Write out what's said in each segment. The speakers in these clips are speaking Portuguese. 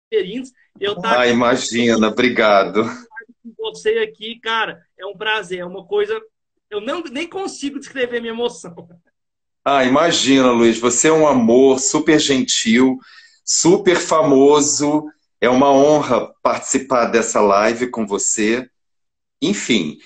feliz. Eu estar Ah, imagina, obrigado. com você aqui, cara, é um prazer, é uma coisa. Eu não, nem consigo descrever minha emoção. Ah, imagina, Luiz, você é um amor, super gentil, super famoso. É uma honra participar dessa live com você. Enfim,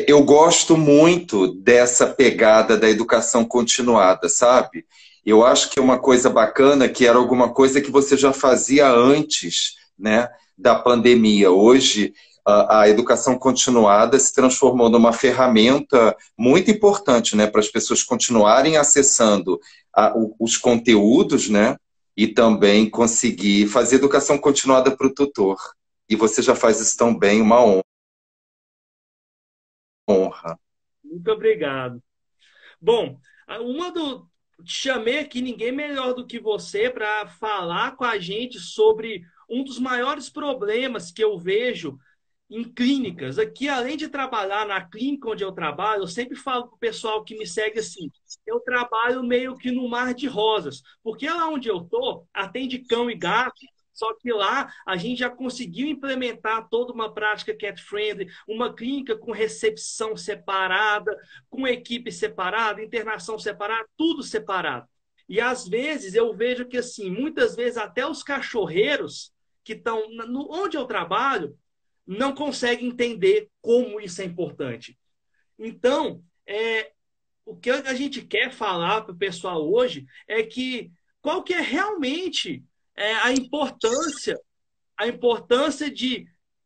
eu gosto muito dessa pegada da educação continuada, sabe? Eu acho que é uma coisa bacana que era alguma coisa que você já fazia antes, né, da pandemia. Hoje, a educação continuada se transformou numa ferramenta muito importante, né, para as pessoas continuarem acessando os conteúdos, né, e também conseguir fazer educação continuada para o tutor. E você já faz isso tão bem, uma honra. Muito obrigado. Bom, uma do. Te chamei aqui, ninguém melhor do que você para falar com a gente sobre um dos maiores problemas que eu vejo em clínicas. Aqui, além de trabalhar na clínica onde eu trabalho, eu sempre falo para o pessoal que me segue assim: eu trabalho meio que no mar de rosas, porque lá onde eu estou, atende cão e gato. Só que lá a gente já conseguiu implementar toda uma prática cat-friendly, uma clínica com recepção separada, com equipe separada, internação separada, tudo separado. E às vezes eu vejo que assim, muitas vezes até os cachorreiros que estão onde eu trabalho não conseguem entender como isso é importante. Então, o que a gente quer falar para o pessoal hoje é que qual que é realmente a importância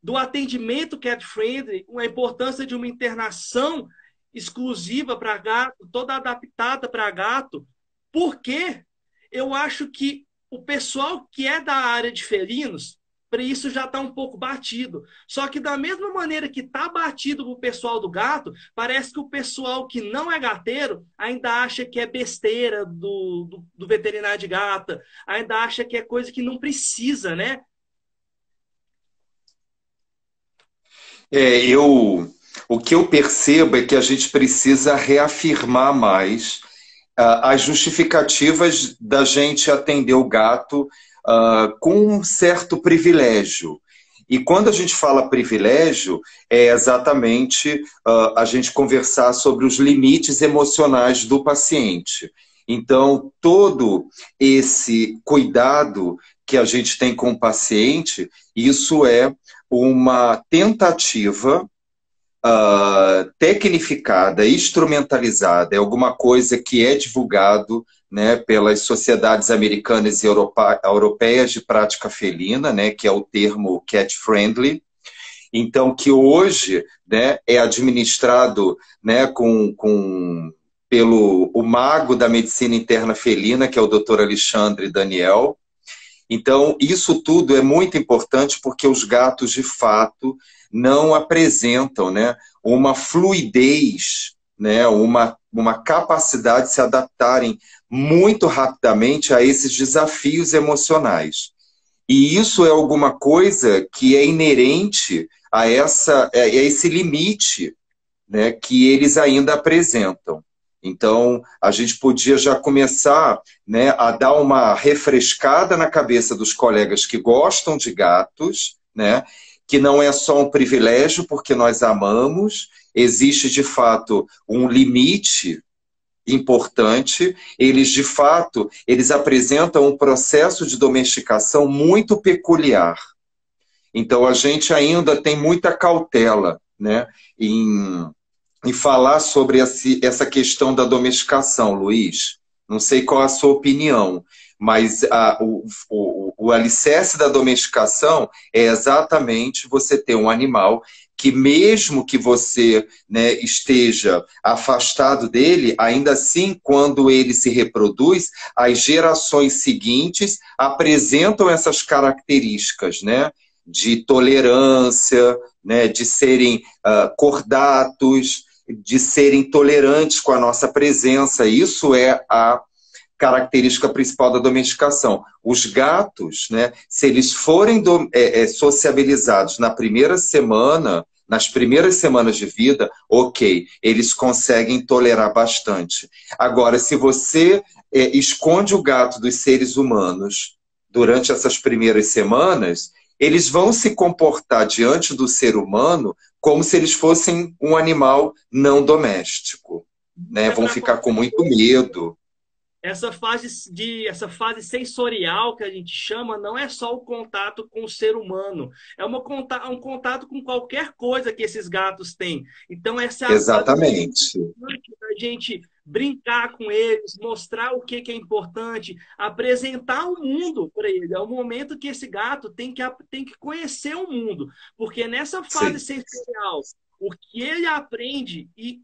do atendimento cat friendly, a importância de uma internação exclusiva para gato, toda adaptada para gato, porque eu acho que o pessoal que é da área de felinos, para isso já está um pouco batido. Só que da mesma maneira que está batido para o pessoal do gato, parece que o pessoal que não é gateiro ainda acha que é besteira do veterinário de gata, ainda acha que é coisa que não precisa, né? O que eu percebo é que a gente precisa reafirmar mais as justificativas da gente atender o gato com um certo privilégio. E quando a gente fala privilégio, é exatamente a gente conversar sobre os limites emocionais do paciente. Então, todo esse cuidado que a gente tem com o paciente, isso é uma tentativa tecnificada, instrumentalizada, é alguma coisa que é divulgado, né, pelas sociedades americanas e europeias de prática felina, né, que é o termo cat friendly. Então, que hoje, né, é administrado, né, pelo o mago da medicina interna felina, que é o Dr. Alexandre Daniel. Então, isso tudo é muito importante porque os gatos, de fato, não apresentam, né, uma fluidez, né, uma capacidade de se adaptarem muito rapidamente a esses desafios emocionais. E isso é alguma coisa que é inerente a esse limite, né, que eles ainda apresentam. Então, a gente podia já começar, né, a dar uma refrescada na cabeça dos colegas que gostam de gatos, né, que não é só um privilégio porque nós amamos, existe de fato um limite importante, eles de fato, eles apresentam um processo de domesticação muito peculiar. Então, a gente ainda tem muita cautela, né, em e falar sobre essa questão da domesticação, Luiz. Não sei qual a sua opinião, mas o alicerce da domesticação é exatamente você ter um animal que, mesmo que você, né, esteja afastado dele, ainda assim, quando ele se reproduz, as gerações seguintes apresentam essas características, né, de tolerância, né, de serem cordatos, de serem tolerantes com a nossa presença. Isso é a característica principal da domesticação. Os gatos, né, se eles forem sociabilizados na primeira semana, nas primeiras semanas de vida, ok, eles conseguem tolerar bastante. Agora, se você esconde o gato dos seres humanos, durante essas primeiras semanas, eles vão se comportar diante do ser humano como se eles fossem um animal não doméstico, né? É Vão para ficar com muito medo. essa fase sensorial que a gente chama não é só o contato com o ser humano, é um contato com qualquer coisa que esses gatos têm. Então, essa é a fase Exatamente. da gente brincar com eles, mostrar o que é importante, apresentar o mundo para ele. É o momento que esse gato tem que conhecer o mundo, porque nessa fase Sim, sensorial, o que ele aprende e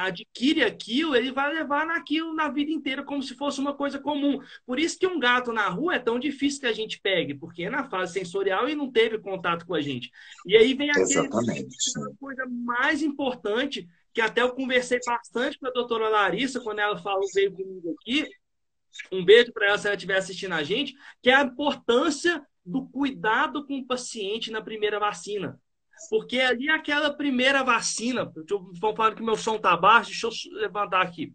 adquire aquilo, ele vai levar naquilo na vida inteira como se fosse uma coisa comum. Por isso que um gato na rua é tão difícil que a gente pegue, porque é na fase sensorial e não teve contato com a gente. E aí vem exatamente. aquela coisa mais importante, que até eu conversei bastante com a doutora Larissa, quando ela falou, veio comigo aqui, um beijo para ela se ela estiver assistindo a gente, que é a importância do cuidado com o paciente na primeira vacina. Porque ali aquela primeira vacina, vou falar que meu som está baixo, deixa eu levantar aqui.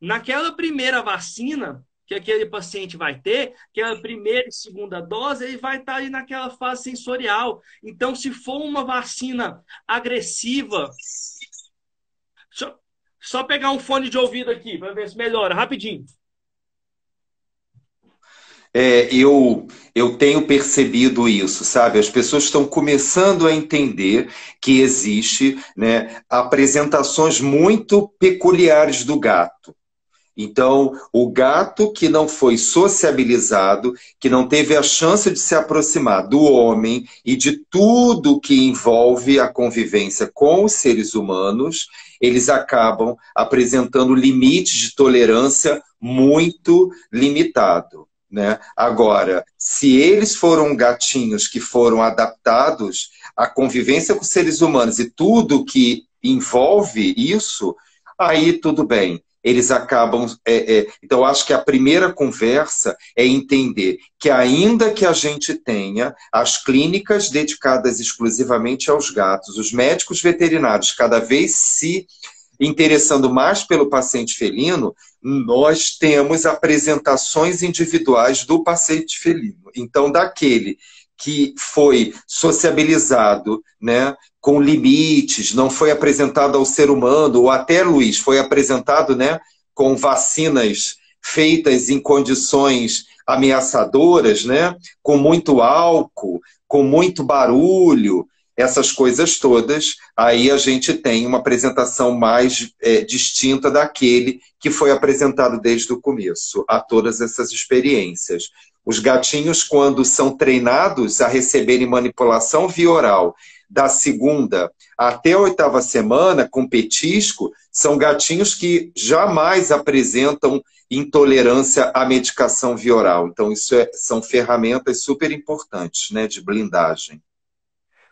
Naquela primeira vacina que aquele paciente vai ter, que é a primeira e segunda dose, ele vai estar ali naquela fase sensorial. Então, se for uma vacina agressiva, só pegar um fone de ouvido aqui para ver se melhora, rapidinho. Eu tenho percebido isso, sabe? As pessoas estão começando a entender que existe, né, apresentações muito peculiares do gato. Então, o gato que não foi sociabilizado, que não teve a chance de se aproximar do homem e de tudo que envolve a convivência com os seres humanos, eles acabam apresentando limites de tolerância muito limitado, né? Agora, se eles foram gatinhos que foram adaptados à convivência com seres humanos e tudo que envolve isso, aí tudo bem. Eles acabam. Então, acho que a primeira conversa é entender que, ainda que a gente tenha as clínicas dedicadas exclusivamente aos gatos, os médicos veterinários cada vez se interessando mais pelo paciente felino, nós temos apresentações individuais do paciente felino. Então, daquele que foi sociabilizado, né, com limites, não foi apresentado ao ser humano, ou até, Luiz, foi apresentado, né, com vacinas feitas em condições ameaçadoras, né, com muito álcool, com muito barulho, essas coisas todas, aí a gente tem uma apresentação mais distinta daquele que foi apresentado desde o começo, a todas essas experiências. Os gatinhos, quando são treinados a receberem manipulação via oral, da segunda até a oitava semana, com petisco, são gatinhos que jamais apresentam intolerância à medicação via oral. Então, são ferramentas super importantes, né, de blindagem.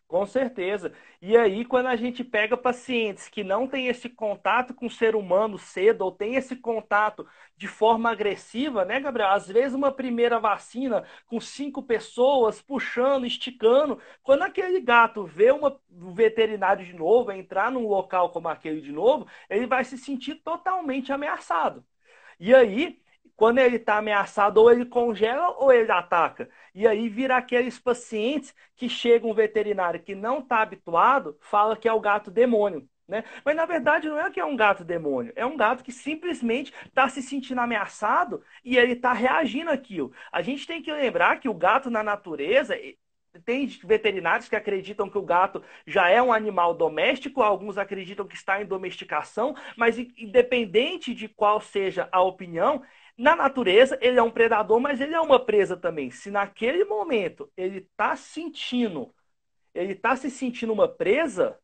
Com certeza. E aí, quando a gente pega pacientes que não têm esse contato com o ser humano cedo, ou tem esse contato de forma agressiva, né, Gabriel? Às vezes uma primeira vacina com 5 pessoas puxando, esticando, quando aquele gato vê um veterinário de novo, entrar num local como aquele de novo, ele vai se sentir totalmente ameaçado. E aí, quando ele está ameaçado, ou ele congela ou ele ataca. E aí vira aqueles pacientes que chega um veterinário que não está habituado, fala que é o gato demônio. Né? Mas na verdade não é que é um gato demônio, é um gato que simplesmente está se sentindo ameaçado e ele está reagindo àquilo. A gente tem que lembrar que o gato na natureza, tem veterinários que acreditam que o gato já é um animal doméstico, alguns acreditam que está em domesticação, mas independente de qual seja a opinião, na natureza ele é um predador, mas ele é uma presa também. Se naquele momento ele está se sentindo uma presa,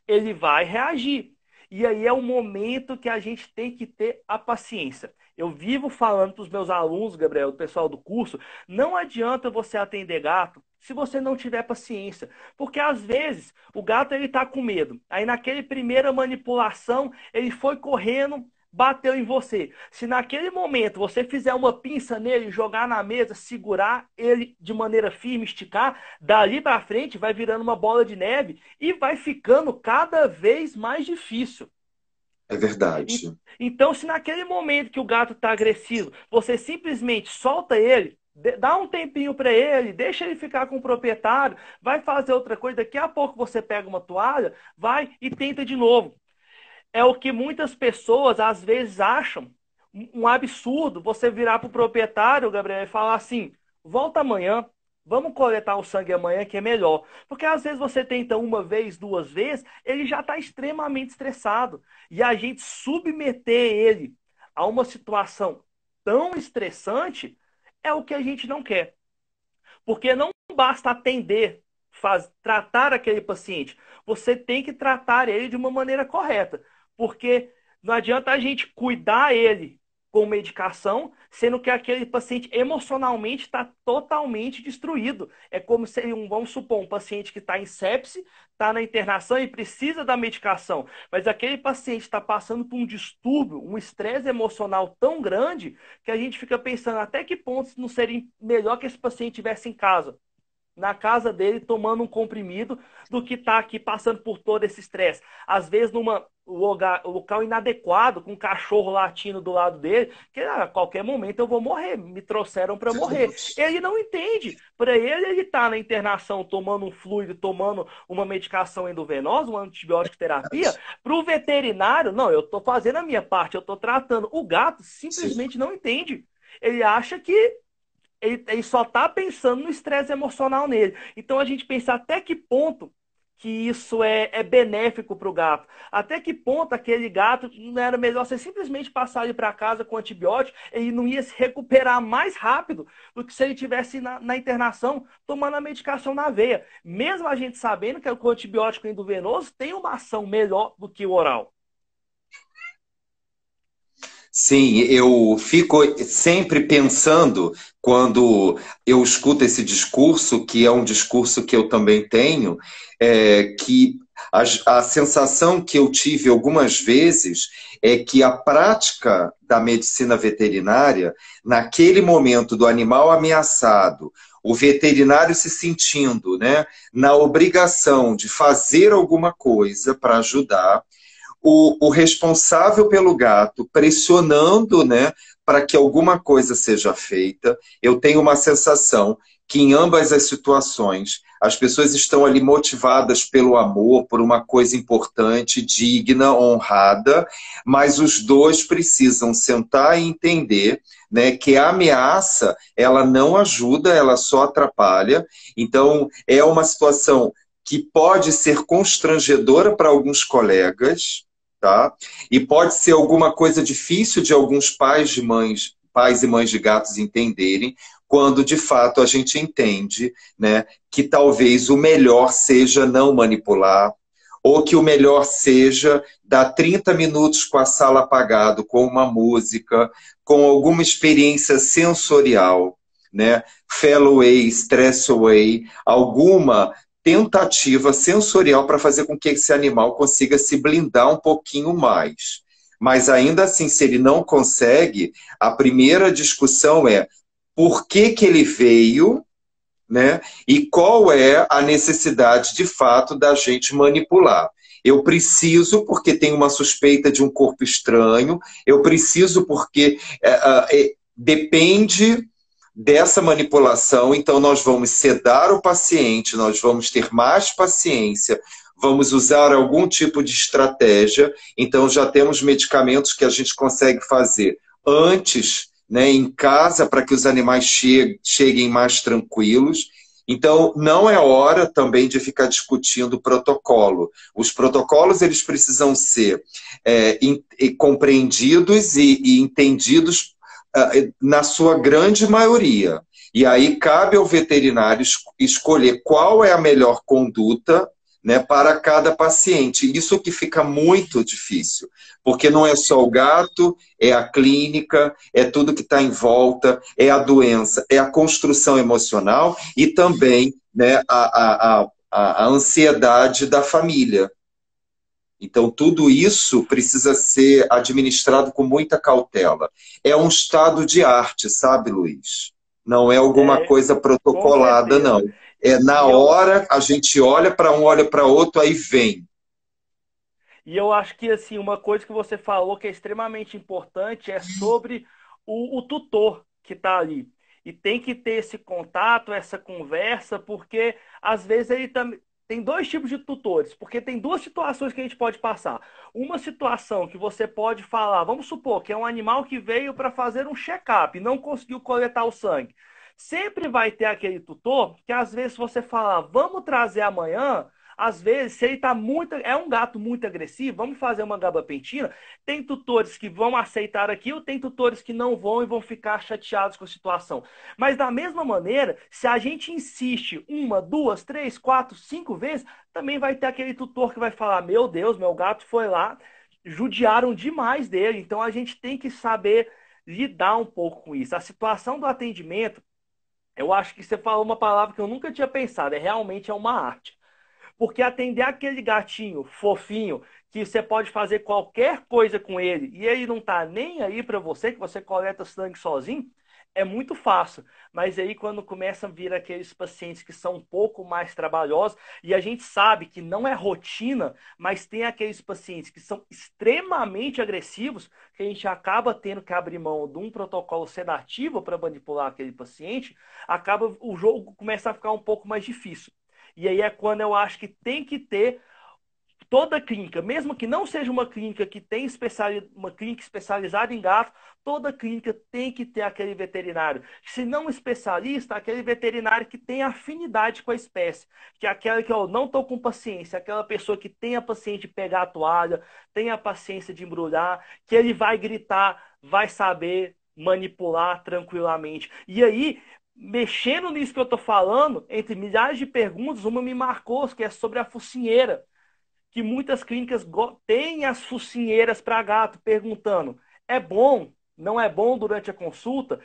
ele vai reagir. E aí é o momento que a gente tem que ter a paciência. Eu vivo falando para os meus alunos, Gabriel, do pessoal do curso, não adianta você atender gato se você não tiver paciência. Porque às vezes o gato ele está com medo. Aí naquele primeira manipulação, ele foi correndo, bateu em você. Se naquele momento você fizer uma pinça nele, jogar na mesa, segurar ele de maneira firme, esticar, dali para frente vai virando uma bola de neve e vai ficando cada vez mais difícil. É verdade. Então, se naquele momento que o gato está agressivo, você simplesmente solta ele, Dá um tempinho para ele, deixa ele ficar com o proprietário, vai fazer outra coisa, daqui a pouco você pega uma toalha, vai e tenta de novo. É o que muitas pessoas às vezes acham um absurdo você virar para o proprietário, Gabriel, e falar assim: volta amanhã, vamos coletar o sangue amanhã que é melhor. Porque às vezes você tenta uma vez, duas vezes, ele já está extremamente estressado. E a gente submeter ele a uma situação tão estressante é o que a gente não quer. Porque não basta atender, tratar aquele paciente. Você tem que tratar ele de uma maneira correta. Porque não adianta a gente cuidar ele com medicação, sendo que aquele paciente emocionalmente está totalmente destruído. É como se, vamos supor, um paciente que está em sepse, está na internação e precisa da medicação, mas aquele paciente está passando por um distúrbio, um estresse emocional tão grande que a gente fica pensando até que ponto não seria melhor que esse paciente estivesse em casa, na casa dele, tomando um comprimido, do que estar aqui passando por todo esse estresse. Às vezes, num local inadequado, com um cachorro latindo do lado dele, que a qualquer momento eu vou morrer, me trouxeram para morrer. Ele não entende. Para ele está na internação tomando um fluido, tomando uma medicação endovenosa, uma antibiótico terapia. Para o veterinário, não, eu estou fazendo a minha parte, eu estou tratando. O gato Sim. simplesmente não entende. Ele acha que ele só está pensando no estresse emocional nele. Então a gente pensa até que ponto que isso é benéfico para o gato. Até que ponto aquele gato não era melhor você simplesmente passar ele para casa com antibiótico, ele não ia se recuperar mais rápido do que se ele tivesse na internação tomando a medicação na veia. Mesmo a gente sabendo que o antibiótico endovenoso tem uma ação melhor do que o oral. Sim, eu fico sempre pensando, quando eu escuto esse discurso, que é um discurso que eu também tenho, que a sensação que eu tive algumas vezes é que a prática da medicina veterinária, naquele momento do animal ameaçado, o veterinário se sentindo, né, na obrigação de fazer alguma coisa para ajudar, o responsável pelo gato pressionando, né, para que alguma coisa seja feita. Eu tenho uma sensação que em ambas as situações as pessoas estão ali motivadas pelo amor, por uma coisa importante, digna, honrada, mas os dois precisam sentar e entender, né, que a ameaça ela não ajuda, ela só atrapalha. Então é uma situação que pode ser constrangedora para alguns colegas, tá? E pode ser alguma coisa difícil de alguns pais e mães de gatos entenderem, quando de fato a gente entende, né, que talvez o melhor seja não manipular, ou que o melhor seja dar 30 minutos com a sala apagada, com uma música, com alguma experiência sensorial, né? Fellow Way, Stress Away, alguma tentativa sensorial para fazer com que esse animal consiga se blindar um pouquinho mais. Mas ainda assim, se ele não consegue, a primeira discussão é por que que ele veio, né? E qual é a necessidade de fato da gente manipular. Eu preciso porque tem uma suspeita de um corpo estranho, eu preciso porque depende dessa manipulação, então nós vamos sedar o paciente, nós vamos ter mais paciência, vamos usar algum tipo de estratégia, então já temos medicamentos que a gente consegue fazer antes, né, em casa, para que os animais cheguem mais tranquilos. Então, não é hora também de ficar discutindo o protocolo. Os protocolos eles precisam ser compreendidos e entendidos na sua grande maioria. E aí cabe ao veterinário escolher qual é a melhor conduta, né, para cada paciente. Isso que fica muito difícil, porque não é só o gato, é a clínica, é tudo que está em volta, é a doença, é a construção emocional e também, né, a ansiedade da família. Então, tudo isso precisa ser administrado com muita cautela. É um estado de arte, sabe, Luiz? Não é alguma É, coisa com protocolada, não. certeza. É na E eu, hora, a gente olha para um, olha para outro, aí vem. E eu acho que assim, uma coisa que você falou que é extremamente importante é sobre o tutor que está ali. E tem que ter esse contato, essa conversa, porque às vezes ele também. Tem dois tipos de tutores, porque tem duas situações que a gente pode passar. Uma situação que você pode falar, vamos supor que é um animal que veio para fazer um check-up e não conseguiu coletar o sangue. Sempre vai ter aquele tutor que às vezes você fala, vamos trazer amanhã. Às vezes, se ele tá muito, é um gato muito agressivo, vamos fazer uma gabapentina. Tem tutores que vão aceitar aquilo, tem tutores que não vão e vão ficar chateados com a situação. Mas da mesma maneira, se a gente insiste uma, duas, três, quatro, cinco vezes, também vai ter aquele tutor que vai falar: meu Deus, meu gato foi lá, judiaram demais dele. Então a gente tem que saber lidar um pouco com isso. A situação do atendimento, eu acho que você falou uma palavra que eu nunca tinha pensado, realmente é uma arte. Porque atender aquele gatinho fofinho, que você pode fazer qualquer coisa com ele, e ele não tá nem aí para você, que você coleta sangue sozinho, é muito fácil. Mas aí quando começam a vir aqueles pacientes que são um pouco mais trabalhosos, e a gente sabe que não é rotina, mas tem aqueles pacientes que são extremamente agressivos, que a gente acaba tendo que abrir mão de um protocolo sedativo para manipular aquele paciente, acaba o jogo começa a ficar um pouco mais difícil. E aí é quando eu acho que tem que ter toda clínica, mesmo que não seja uma clínica que tem uma clínica especializada em gato, toda clínica tem que ter aquele veterinário. Se não especialista, aquele veterinário que tem afinidade com a espécie, que é aquela que eu não estou com paciência, aquela pessoa que tem a paciência de pegar a toalha, tem a paciência de embrulhar, que ele vai gritar, vai saber manipular tranquilamente. E aí, mexendo nisso que eu estou falando, entre milhares de perguntas, uma me marcou, que é sobre a focinheira, que muitas clínicas têm as focinheiras para gato, perguntando, é bom? Não é bom durante a consulta?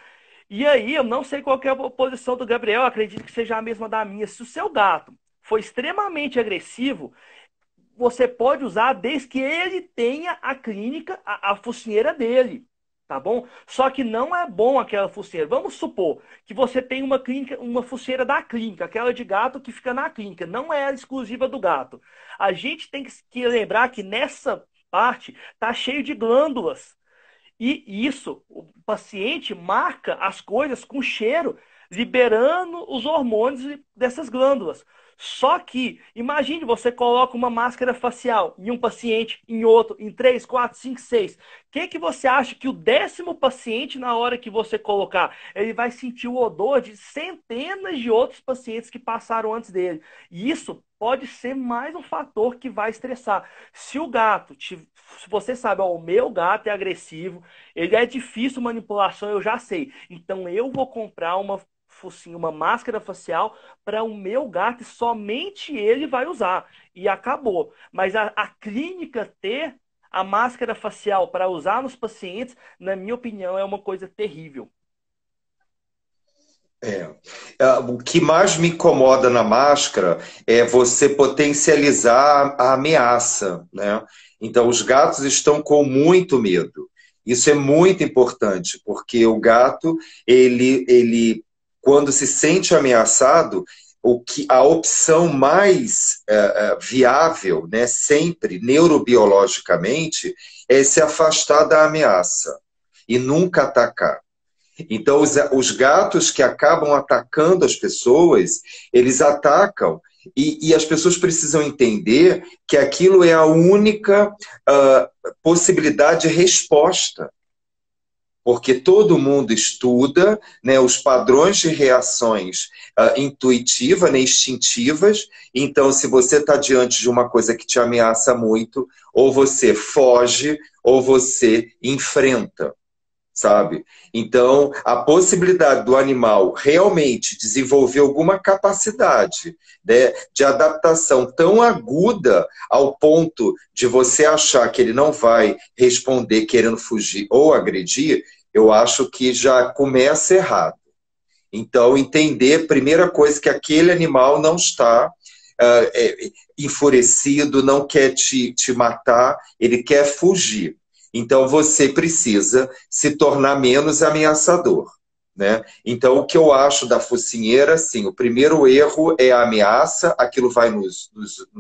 E aí, eu não sei qual que é a posição do Gabriel, acredito que seja a mesma da minha. Se o seu gato for extremamente agressivo, você pode usar desde que ele tenha a clínica, a focinheira dele. Tá bom? Só que não é bom aquela focinheira. Vamos supor que você tem uma clínica, uma focinheira da clínica, aquela de gato que fica na clínica, não é exclusiva do gato. A gente tem que lembrar que nessa parte tá cheio de glândulas. E isso, o paciente marca as coisas com cheiro, liberando os hormônios dessas glândulas. Só que, imagine, você coloca uma máscara facial em um paciente, em outro, em 3, 4, 5, 6. Que você acha que o 10º paciente, na hora que você colocar, ele vai sentir o odor de centenas de outros pacientes que passaram antes dele? E isso pode ser mais um fator que vai estressar. Se o gato, se você sabe, ó, o meu gato é agressivo, ele é difícil manipulação, eu já sei. Então eu vou comprar uma máscara facial para o meu gato e somente ele vai usar. E acabou. Mas a clínica ter a máscara facial para usar nos pacientes, na minha opinião, é uma coisa terrível. É. O que mais me incomoda na máscara é você potencializar a ameaça, né? Então, os gatos estão com muito medo. Isso é muito importante, porque o gato, ele quando se sente ameaçado, a opção mais viável, né, sempre, neurobiologicamente, é se afastar da ameaça e nunca atacar. Então, os gatos que acabam atacando as pessoas, eles atacam e as pessoas precisam entender que aquilo é a única possibilidade de resposta. Porque todo mundo estuda, né, os padrões de reações intuitivas, né, instintivas. Então, se você está diante de uma coisa que te ameaça muito, ou você foge, ou você enfrenta. Sabe? Então, a possibilidade do animal realmente desenvolver alguma capacidade, né, de adaptação tão aguda ao ponto de você achar que ele não vai responder querendo fugir ou agredir, eu acho que já começa errado. Então, entender, primeira coisa, que aquele animal não está enfurecido, não quer te matar, ele quer fugir. Então, você precisa se tornar menos ameaçador. né? Então, o que eu acho da focinheira, assim, o primeiro erro é a ameaça, aquilo vai no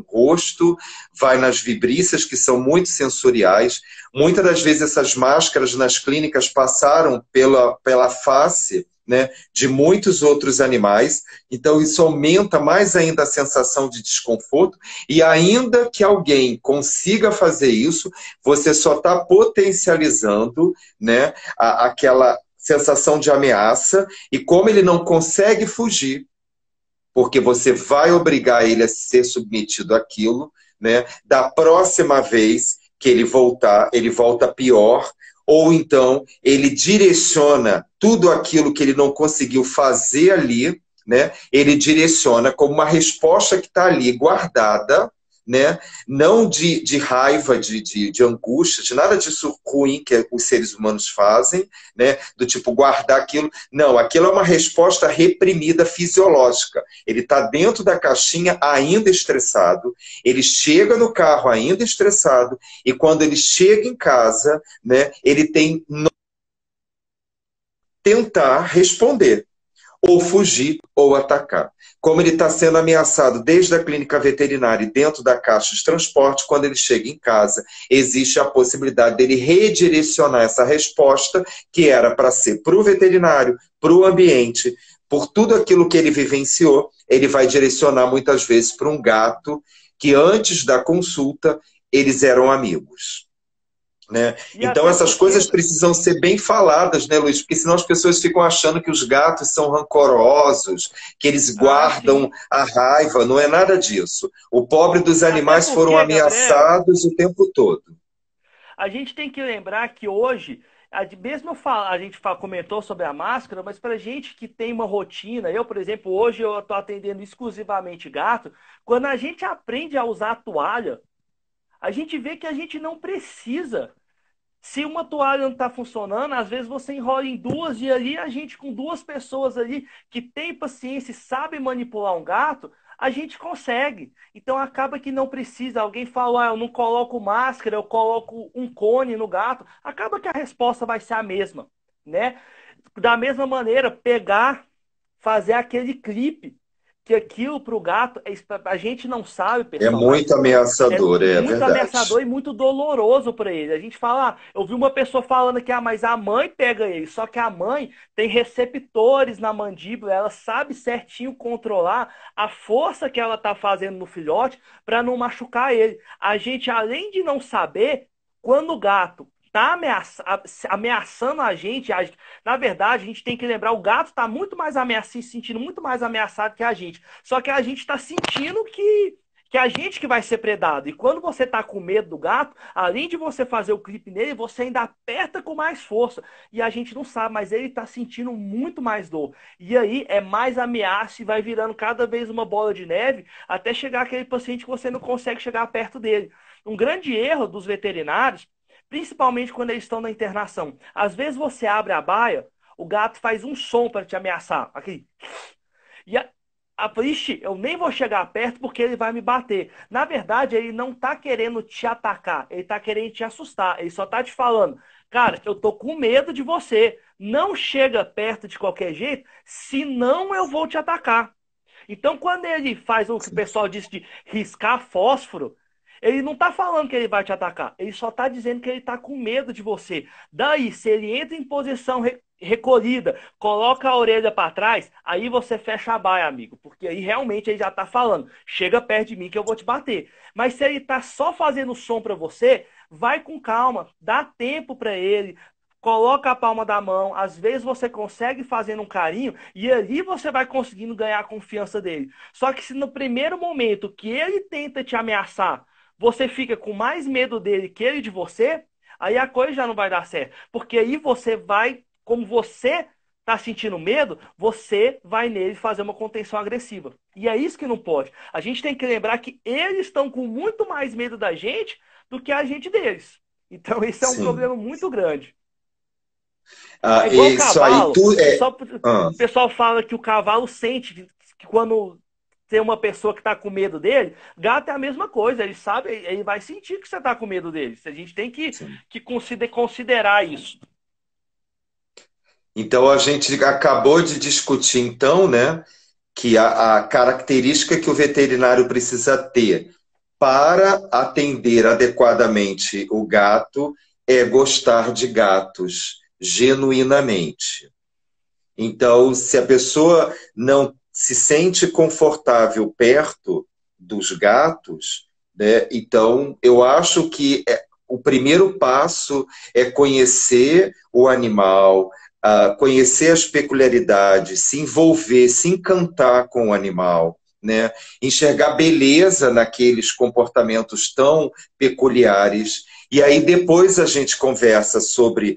rosto, vai nas vibrícias, que são muito sensoriais. Muitas das vezes essas máscaras nas clínicas passaram pela face, né, de muitos outros animais, então isso aumenta mais ainda a sensação de desconforto, e ainda que alguém consiga fazer isso, você só está potencializando, né, aquela sensação de ameaça, e como ele não consegue fugir, porque você vai obrigar ele a ser submetido àquilo, né? Da próxima vez que ele voltar, ele volta pior, ou então ele direciona tudo aquilo que ele não conseguiu fazer ali, né? Ele direciona como uma resposta que está ali guardada, né? Não de raiva, de angústia, de nada disso ruim que os seres humanos fazem, né? Do tipo guardar aquilo. Não, aquilo é uma resposta reprimida fisiológica. Ele está dentro da caixinha ainda estressado, ele chega no carro ainda estressado, e quando ele chega em casa, né, ele tem tentar responder, ou fugir, ou atacar. Como ele está sendo ameaçado desde a clínica veterinária e dentro da caixa de transporte, quando ele chega em casa, existe a possibilidade dele redirecionar essa resposta, que era para ser para o veterinário, para o ambiente, por tudo aquilo que ele vivenciou, ele vai direcionar muitas vezes para um gato que antes da consulta eles eram amigos. Né? E Então até essas coisas porque precisam ser bem faladas, né, Luiz? Porque senão as pessoas ficam achando que os gatos são rancorosos, que eles ah, guardam sim. a raiva. Não é nada disso. O pobre dos Até animais foram porque, Gabriel, ameaçados o tempo todo. a gente tem que lembrar que hoje, mesmo a gente comentou sobre a máscara, mas para gente que tem uma rotina, eu, por exemplo, hoje eu estou atendendo exclusivamente gato, quando a gente aprende a usar a toalha, a gente vê que a gente não precisa. Se uma toalha não está funcionando, às vezes você enrola em duas e ali a gente com duas pessoas ali que tem paciência e sabe manipular um gato, a gente consegue. Então acaba que não precisa. Alguém fala, ah, eu não coloco máscara, eu coloco um cone no gato. Acaba que a resposta vai ser a mesma, né? Da mesma maneira, pegar, fazer aquele clipe, que aquilo para o gato, a gente não sabe, É pessoal, muito mas é ameaçador, é muito verdade. ameaçador e muito doloroso para ele. A gente fala, ah, eu vi uma pessoa falando que mas a mãe pega ele, só que a mãe tem receptores na mandíbula, ela sabe certinho controlar a força que ela tá fazendo no filhote para não machucar ele. A gente, além de não saber, quando o gato tá ameaçando a gente, na verdade, a gente tem que lembrar, o gato está muito mais ameaçado, se sentindo muito mais ameaçado que a gente. Só que a gente está sentindo que a gente que vai ser predado. E quando você tá com medo do gato, além de você fazer o clipe nele, você ainda aperta com mais força. E a gente não sabe, mas ele tá sentindo muito mais dor. E aí é mais ameaça e vai virando cada vez uma bola de neve até chegar aquele paciente que você não consegue chegar perto dele. Um grande erro dos veterinários, principalmente quando eles estão na internação. Às vezes você abre a baia, o gato faz um som para te ameaçar. Aqui. E ixi, eu nem vou chegar perto porque ele vai me bater. Na verdade, ele não tá querendo te atacar, ele tá querendo te assustar. Ele só tá te falando, cara, eu tô com medo de você. Não chega perto de qualquer jeito, senão eu vou te atacar. Então, quando ele faz o que o pessoal diz de riscar fósforo, ele não está falando que ele vai te atacar. Ele só está dizendo que ele está com medo de você. Daí, se ele entra em posição recolhida, coloca a orelha para trás, aí você fecha a baia, amigo. Porque aí realmente ele já está falando. Chega perto de mim que eu vou te bater. Mas se ele está só fazendo som para você, vai com calma. Dá tempo para ele. Coloca a palma da mão, às vezes você consegue fazendo um carinho e ali você vai conseguindo ganhar a confiança dele. Só que se no primeiro momento que ele tenta te ameaçar, você fica com mais medo dele que ele de você, aí a coisa já não vai dar certo. Porque aí você vai, como você está sentindo medo, você vai nele fazer uma contenção agressiva. E é isso que não pode. A gente tem que lembrar que eles estão com muito mais medo da gente do que a gente deles. Então, esse é um Sim. problema muito grande. É Ah, igual isso aí cavalo. tu é. Ah, O pessoal fala que o cavalo sente que quando tem uma pessoa que está com medo dele, gato é a mesma coisa. Ele sabe, ele vai sentir que você está com medo dele. A gente tem sim. que considerar isso. Então a gente acabou de discutir, então, né, que a característica que o veterinário precisa ter para atender adequadamente o gato é gostar de gatos genuinamente. Então, se a pessoa não se sente confortável perto dos gatos, né, então eu acho que o primeiro passo é conhecer o animal, conhecer as peculiaridades, se envolver, se encantar com o animal, né, enxergar beleza naqueles comportamentos tão peculiares. E aí depois a gente conversa sobre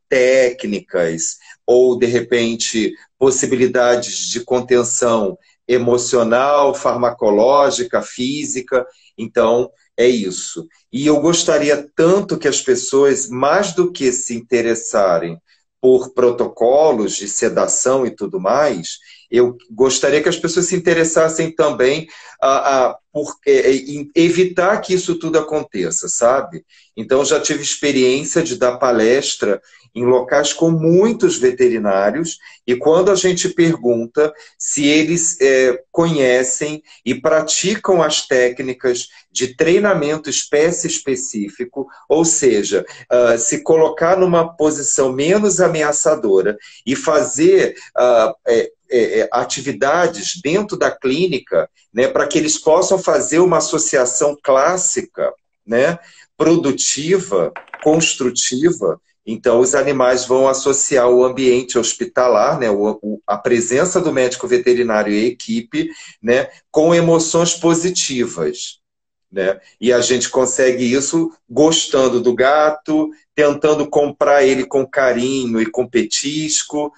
técnicas, ou, de repente, possibilidades de contenção emocional, farmacológica, física. Então, é isso. E eu gostaria tanto que as pessoas, mais do que se interessarem por protocolos de sedação e tudo mais, eu gostaria que as pessoas se interessassem também em evitar que isso tudo aconteça, sabe? Então, já tive experiência de dar palestra em locais com muitos veterinários, e quando a gente pergunta se eles conhecem e praticam as técnicas de treinamento espécie específico, ou seja, se colocar numa posição menos ameaçadora e fazer atividades dentro da clínica, né, para que eles possam fazer uma associação clássica, né, produtiva, construtiva. Então, os animais vão associar o ambiente hospitalar, né, a presença do médico veterinário e equipe, né, com emoções positivas, né? E a gente consegue isso gostando do gato, tentando comprar ele com carinho e com petisco,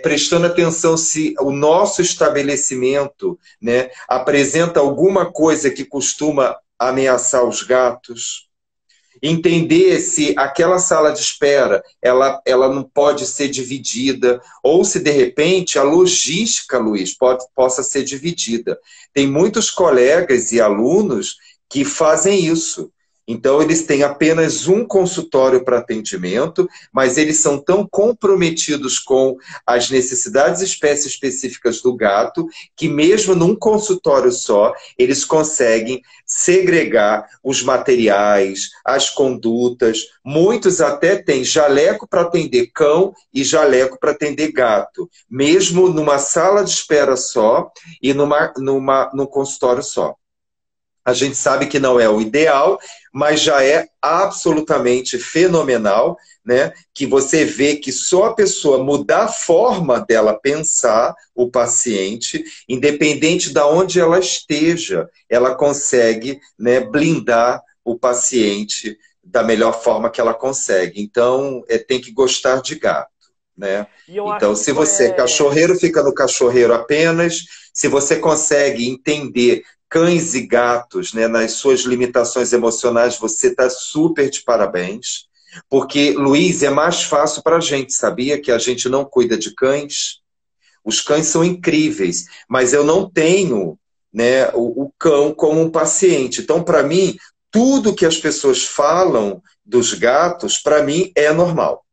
prestando atenção se o nosso estabelecimento, né, apresenta alguma coisa que costuma ameaçar os gatos. Entender se aquela sala de espera ela não pode ser dividida, ou se de repente a logística, Luiz, possa ser dividida. Tem muitos colegas e alunos que fazem isso. Então, eles têm apenas um consultório para atendimento, mas eles são tão comprometidos com as necessidades específicas do gato, que mesmo num consultório só, eles conseguem segregar os materiais, as condutas. Muitos até têm jaleco para atender cão e jaleco para atender gato, mesmo numa sala de espera só e num consultório só. A gente sabe que não é o ideal, mas já é absolutamente fenomenal, né? Que você vê que só a pessoa mudar a forma dela pensar, o paciente, independente de onde ela esteja, ela consegue, né, blindar o paciente da melhor forma que ela consegue. Então, tem que gostar de gato, né? E eu acho Então, que se você é cachorreiro, fica no cachorreiro apenas. Se você consegue entender cães e gatos, né, nas suas limitações emocionais, você está super de parabéns. Porque, Luiz, é mais fácil para a gente, sabia? Que a gente não cuida de cães. Os cães são incríveis, mas eu não tenho, né, o cão como um paciente. Então, para mim, tudo que as pessoas falam dos gatos, para mim, é normal.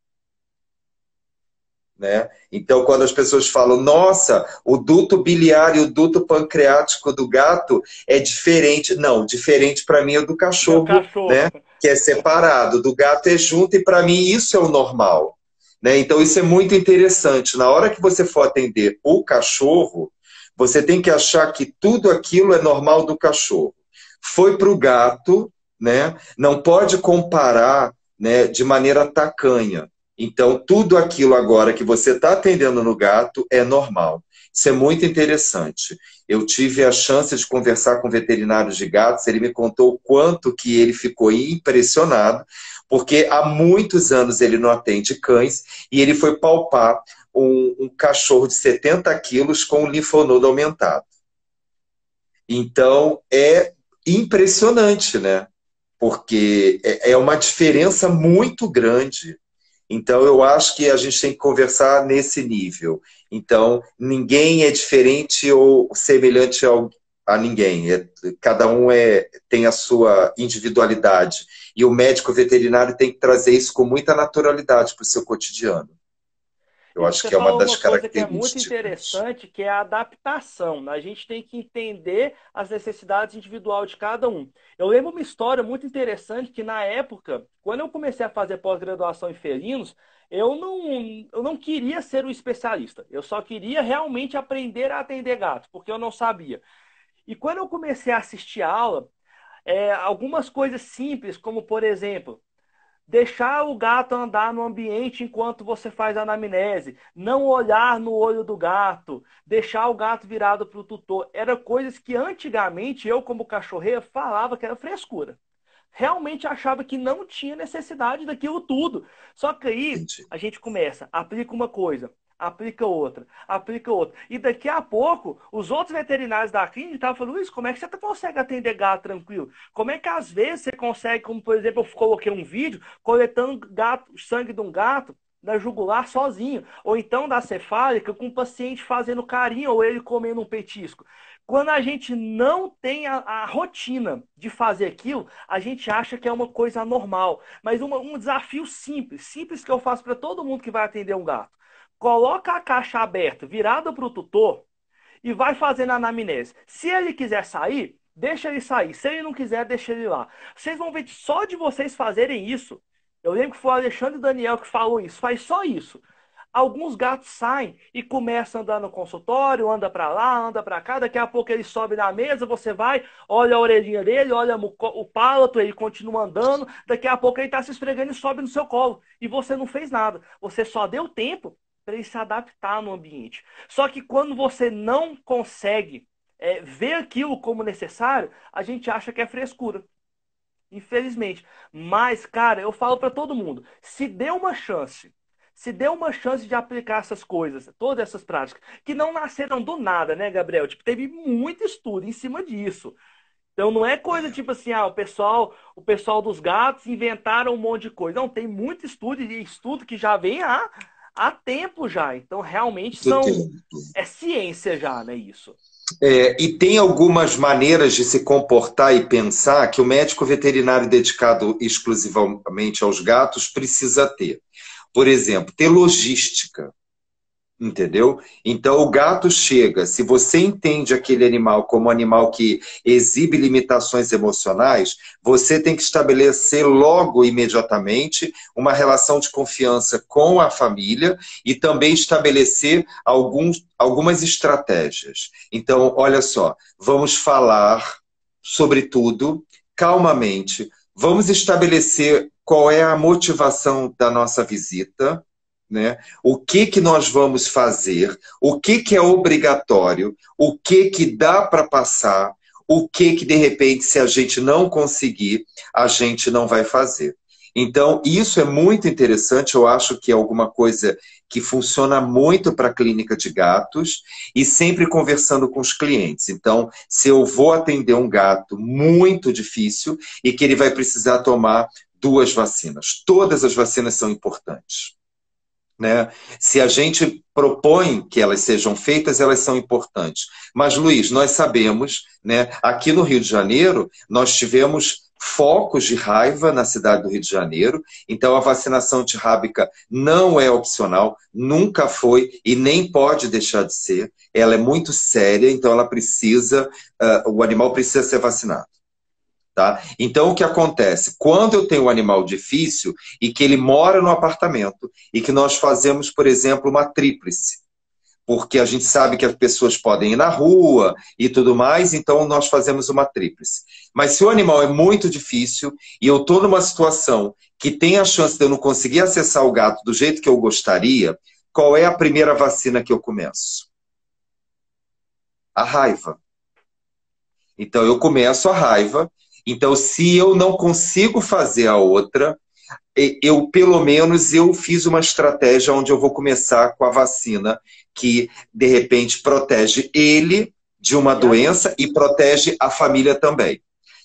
Né? Então, quando as pessoas falam, nossa, o duto biliar e o duto pancreático do gato é diferente. Não, diferente para mim é do é o cachorro, cachorro. né? Que é separado. Do gato é junto e para mim isso é o normal. Né? Então, isso é muito interessante. Na hora que você for atender o cachorro, você tem que achar que tudo aquilo é normal do cachorro. Foi para o gato, né? Não pode comparar, né, de maneira tacanha. Então, tudo aquilo agora que você está atendendo no gato é normal. Isso é muito interessante. Eu tive a chance de conversar com veterinários de gatos, ele me contou o quanto que ele ficou impressionado, porque há muitos anos ele não atende cães, e ele foi palpar um cachorro de 70 quilos com o linfonodo aumentado. Então, é impressionante, né? Porque é uma diferença muito grande. Então, eu acho que a gente tem que conversar nesse nível. Então, ninguém é diferente ou semelhante a ninguém. Cada um tem a sua individualidade. E o médico veterinário tem que trazer isso com muita naturalidade para o seu cotidiano. Eu E acho você que é uma falou das uma coisa que é muito características. interessante, que é a adaptação. A gente tem que entender as necessidades individuais de cada um. Eu lembro uma história muito interessante que na época, quando eu comecei a fazer pós-graduação em felinos, eu não queria ser um especialista. Eu só queria realmente aprender a atender gatos, porque eu não sabia. E quando eu comecei a assistir a aula, algumas coisas simples, como por exemplo, deixar o gato andar no ambiente enquanto você faz a anamnese, não olhar no olho do gato, deixar o gato virado para o tutor, eram coisas que antigamente eu, como cachorreiro, falava que era frescura. Realmente achava que não tinha necessidade daquilo tudo. Só que aí Entendi. a gente começa, aplica uma coisa, aplica outra, aplica outra. E daqui a pouco, os outros veterinários da clínica estavam falando, Luiz, como é que você consegue atender gato tranquilo? Como é que às vezes você consegue, como por exemplo, eu coloquei um vídeo coletando gato, sangue de um gato da jugular sozinho, ou então da cefálica com o paciente fazendo carinho ou ele comendo um petisco. Quando a gente não tem a rotina de fazer aquilo, a gente acha que é uma coisa normal. Mas um desafio simples, simples que eu faço para todo mundo que vai atender um gato. Coloca a caixa aberta, virada para o tutor e vai fazendo a anamnese. Se ele quiser sair, deixa ele sair. Se ele não quiser, deixa ele lá. Vocês vão ver que só de vocês fazerem isso. Eu lembro que foi o Alexandre Daniel que falou isso. Faz só isso. Alguns gatos saem e começam a andar no consultório, anda para lá, anda para cá, daqui a pouco ele sobe na mesa, você vai, olha a orelhinha dele, olha o palato, ele continua andando, daqui a pouco ele está se esfregando e sobe no seu colo. E você não fez nada, você só deu tempo para ele se adaptar no ambiente. Só que quando você não consegue ver aquilo como necessário, a gente acha que é frescura. Infelizmente. Mas, cara, eu falo para todo mundo, se dê uma chance de aplicar essas coisas, todas essas práticas, que não nasceram do nada, né, Gabriel? Tipo, teve muito estudo em cima disso. Então não é coisa tipo assim, o pessoal dos gatos inventaram um monte de coisa. Não, tem muito estudo e estudo que já vem há tempo já. Então realmente Muito tempo. é ciência já, né, isso. E tem algumas maneiras de se comportar e pensar que o médico veterinário dedicado exclusivamente aos gatos precisa ter. Por exemplo, ter logística. Entendeu? Então o gato chega, se você entende aquele animal como um animal que exibe limitações emocionais, você tem que estabelecer logo, imediatamente, uma relação de confiança com a família e também estabelecer algumas estratégias. Então, olha só, vamos falar sobre tudo, calmamente, vamos estabelecer qual é a motivação da nossa visita, né? O que que nós vamos fazer, o que é obrigatório, o que dá para passar, o que de repente, se a gente não conseguir, a gente não vai fazer. Então, isso é muito interessante, eu acho que é alguma coisa que funciona muito para a clínica de gatos e sempre conversando com os clientes. Então, se eu vou atender um gato muito difícil e que ele vai precisar tomar 2 vacinas, todas as vacinas são importantes. Né? Se a gente propõe que elas sejam feitas, elas são importantes. Mas, Luiz, nós sabemos, né, aqui no Rio de Janeiro, nós tivemos focos de raiva na cidade do Rio de Janeiro, então a vacinação antirrábica não é opcional, nunca foi e nem pode deixar de ser. Ela é muito séria, então ela precisa, o animal precisa ser vacinado. Tá? Então, o que acontece? Quando eu tenho um animal difícil e que ele mora no apartamento e que nós fazemos, por exemplo, uma tríplice, porque a gente sabe que as pessoas podem ir na rua e tudo mais, então nós fazemos uma tríplice. Mas se o animal é muito difícil e eu estou numa situação que tem a chance de eu não conseguir acessar o gato do jeito que eu gostaria, qual é a primeira vacina que eu começo? A raiva. Então, eu começo a raiva. Então, se eu não consigo fazer a outra, pelo menos eu fiz uma estratégia onde eu vou começar com a vacina que, de repente, protege ele de uma doença e protege a família também.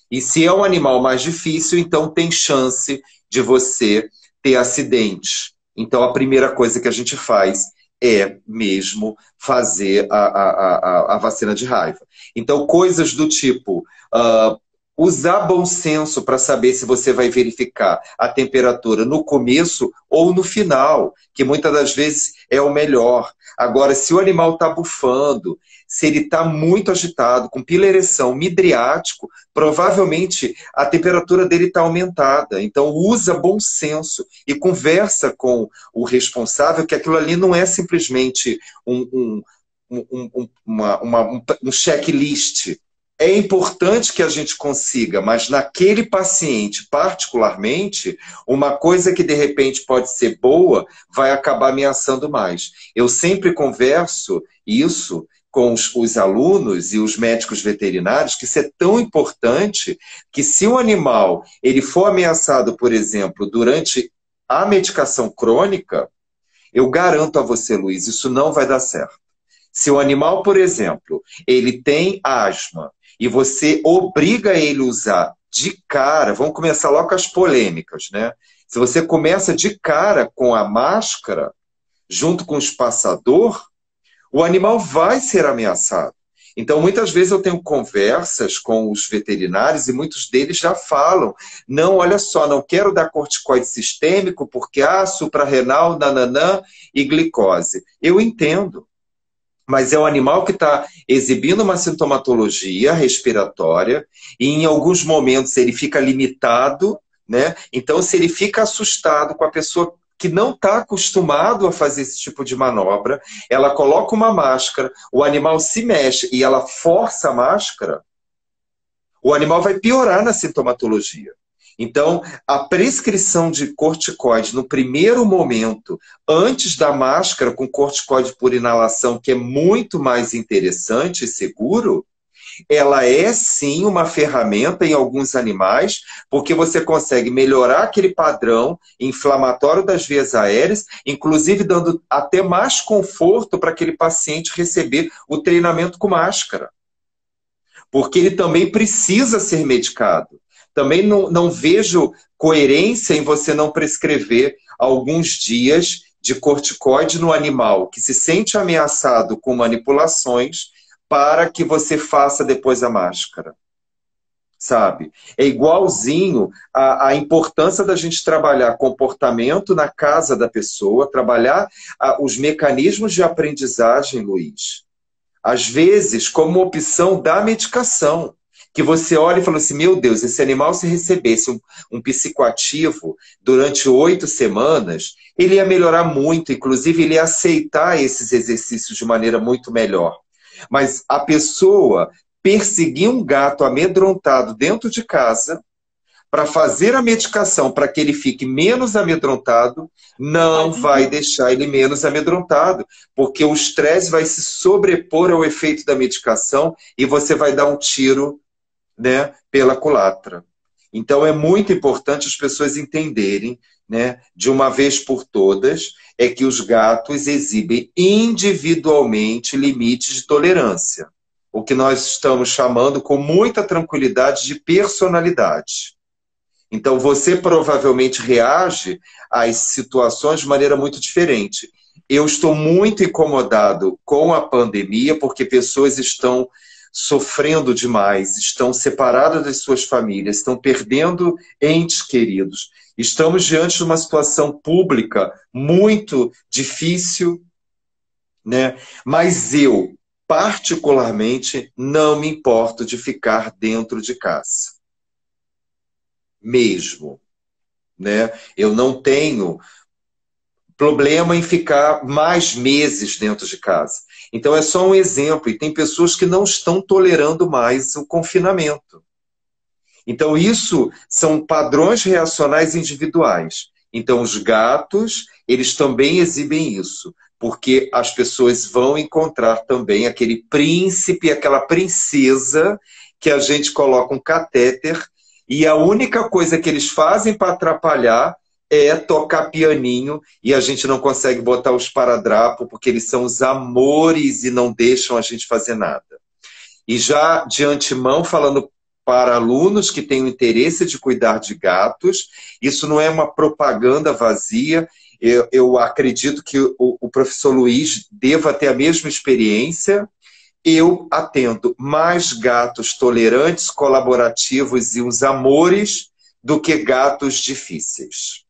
E se é um animal mais difícil, então tem chance de você ter acidente. Então, a primeira coisa que a gente faz é mesmo fazer a vacina de raiva. Então, coisas do tipo... usar bom senso para saber se você vai verificar a temperatura no começo ou no final, que muitas das vezes é o melhor. Agora, se o animal está bufando, se ele está muito agitado, com pilereção, midriático, provavelmente a temperatura dele está aumentada. Então, usa bom senso e conversa com o responsável, que aquilo ali não é simplesmente um checklist. É importante que a gente consiga, mas naquele paciente, particularmente, uma coisa que de repente pode ser boa, vai acabar ameaçando mais. Eu sempre converso isso com os alunos e os médicos veterinários, que isso é tão importante que se um animal ele for ameaçado, por exemplo, durante a medicação crônica, eu garanto a você, Luiz, isso não vai dar certo. Se o animal, por exemplo, ele tem asma e você obriga ele a usar de cara, vamos começar logo com as polêmicas, né? Se você começa de cara com a máscara, junto com o espaçador, o animal vai ser ameaçado. Então, muitas vezes eu tenho conversas com os veterinários e muitos deles já falam, não, olha só, não quero dar corticoide sistêmico porque suprarrenal, nananã e glicose. Eu entendo. Mas é um animal que está exibindo uma sintomatologia respiratória e em alguns momentos ele fica limitado, né? Então, se ele fica assustado com a pessoa que não está acostumado a fazer esse tipo de manobra, ela coloca uma máscara, o animal se mexe e ela força a máscara, o animal vai piorar na sintomatologia. Então, a prescrição de corticoide no primeiro momento, antes da máscara com corticoide por inalação, que é muito mais interessante e seguro, ela é sim uma ferramenta em alguns animais, porque você consegue melhorar aquele padrão inflamatório das vias aéreas, inclusive dando até mais conforto para aquele paciente receber o treinamento com máscara. Porque ele também precisa ser medicado. Também não vejo coerência em você não prescrever alguns dias de corticoide no animal que se sente ameaçado com manipulações para que você faça depois a máscara. Sabe? É igualzinho a importância da gente trabalhar comportamento na casa da pessoa, trabalhar os mecanismos de aprendizagem, Luiz. Às vezes, como opção da medicação. Que você olha e fala assim, meu Deus, esse animal se recebesse um psicoativo durante 8 semanas, ele ia melhorar muito, inclusive ele ia aceitar esses exercícios de maneira muito melhor. Mas a pessoa perseguir um gato amedrontado dentro de casa para fazer a medicação para que ele fique menos amedrontado, não vai deixar ele menos amedrontado, porque o estresse vai se sobrepor ao efeito da medicação e você vai dar um tiro, né, pela culatra. Então é muito importante as pessoas entenderem, né, de uma vez por todas, é que os gatos exibem individualmente limites de tolerância. O que nós estamos chamando com muita tranquilidade de personalidade. Então você provavelmente reage às situações de maneira muito diferente. Eu estou muito incomodado com a pandemia porque pessoas estão sofrendo demais, estão separadas das suas famílias, estão perdendo entes queridos. Estamos diante de uma situação pública muito difícil, né? Mas eu, particularmente, não me importo de ficar dentro de casa. Mesmo, né? Eu não tenho problema em ficar mais meses dentro de casa. Então é só um exemplo, e tem pessoas que não estão tolerando mais o confinamento. Então isso são padrões reacionais individuais. Então os gatos, eles também exibem isso, porque as pessoas vão encontrar também aquele príncipe, aquela princesa que a gente coloca um catéter e a única coisa que eles fazem para atrapalhar é tocar pianinho e a gente não consegue botar os esparadrapo porque eles são os amores e não deixam a gente fazer nada. E já de antemão, falando para alunos que têm o interesse de cuidar de gatos, isso não é uma propaganda vazia. Eu acredito que o professor Luiz deva ter a mesma experiência. eu atendo mais gatos tolerantes, colaborativos e os amores do que gatos difíceis.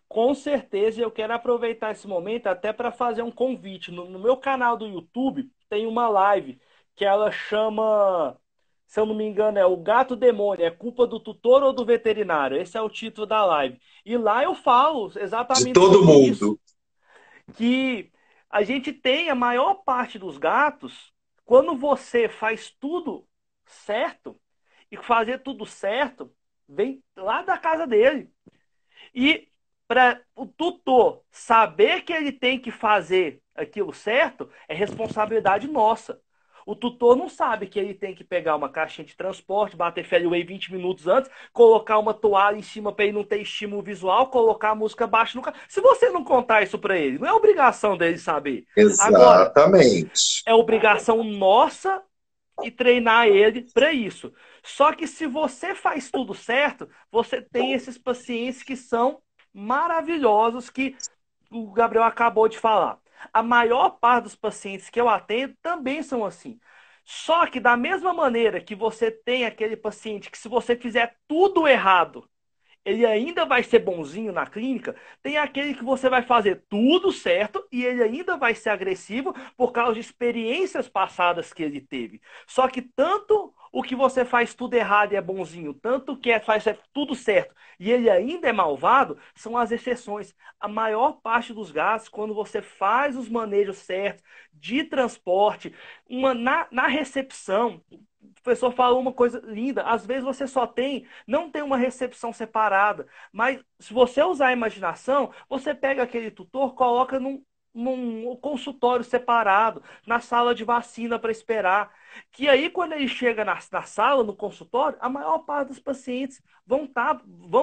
Com certeza, eu quero aproveitar esse momento até para fazer um convite. No meu canal do YouTube tem uma live que ela chama, se eu não me engano, é O Gato Demônio, é culpa do tutor ou do veterinário? Esse é o título da live. E lá eu falo De exatamente todo sobre isso, mundo. que a gente tem a maior parte dos gatos, quando você faz tudo certo, e fazer tudo certo, vem lá da casa dele. E para o tutor saber que ele tem que fazer aquilo certo, é responsabilidade nossa. O tutor não sabe que ele tem que pegar uma caixinha de transporte, bater Fairway 20 minutos antes, colocar uma toalha em cima para ele não ter estímulo visual, colocar a música baixo no carro. Se você não contar isso para ele, não é obrigação dele saber. Agora, Exatamente. é obrigação nossa e treinar ele para isso. Só que se você faz tudo certo, você tem esses pacientes que são maravilhosos, que o Gabriel acabou de falar. A maior parte dos pacientes que eu atendo também são assim. Só que da mesma maneira que você tem aquele paciente que se você fizer tudo errado, ele ainda vai ser bonzinho na clínica, tem aquele que você vai fazer tudo certo e ele ainda vai ser agressivo por causa de experiências passadas que ele teve. Só que tanto o que você faz tudo errado e é bonzinho, tanto o que faz tudo certo e ele ainda é malvado, são as exceções. A maior parte dos gatos, quando você faz os manejos certos de transporte, na recepção, o professor falou uma coisa linda. Às vezes você não tem uma recepção separada, mas se você usar a imaginação, você pega aquele tutor, coloca num consultório separado, na sala de vacina para esperar. Que aí, quando ele chega na sala, no consultório, a maior parte dos pacientes vão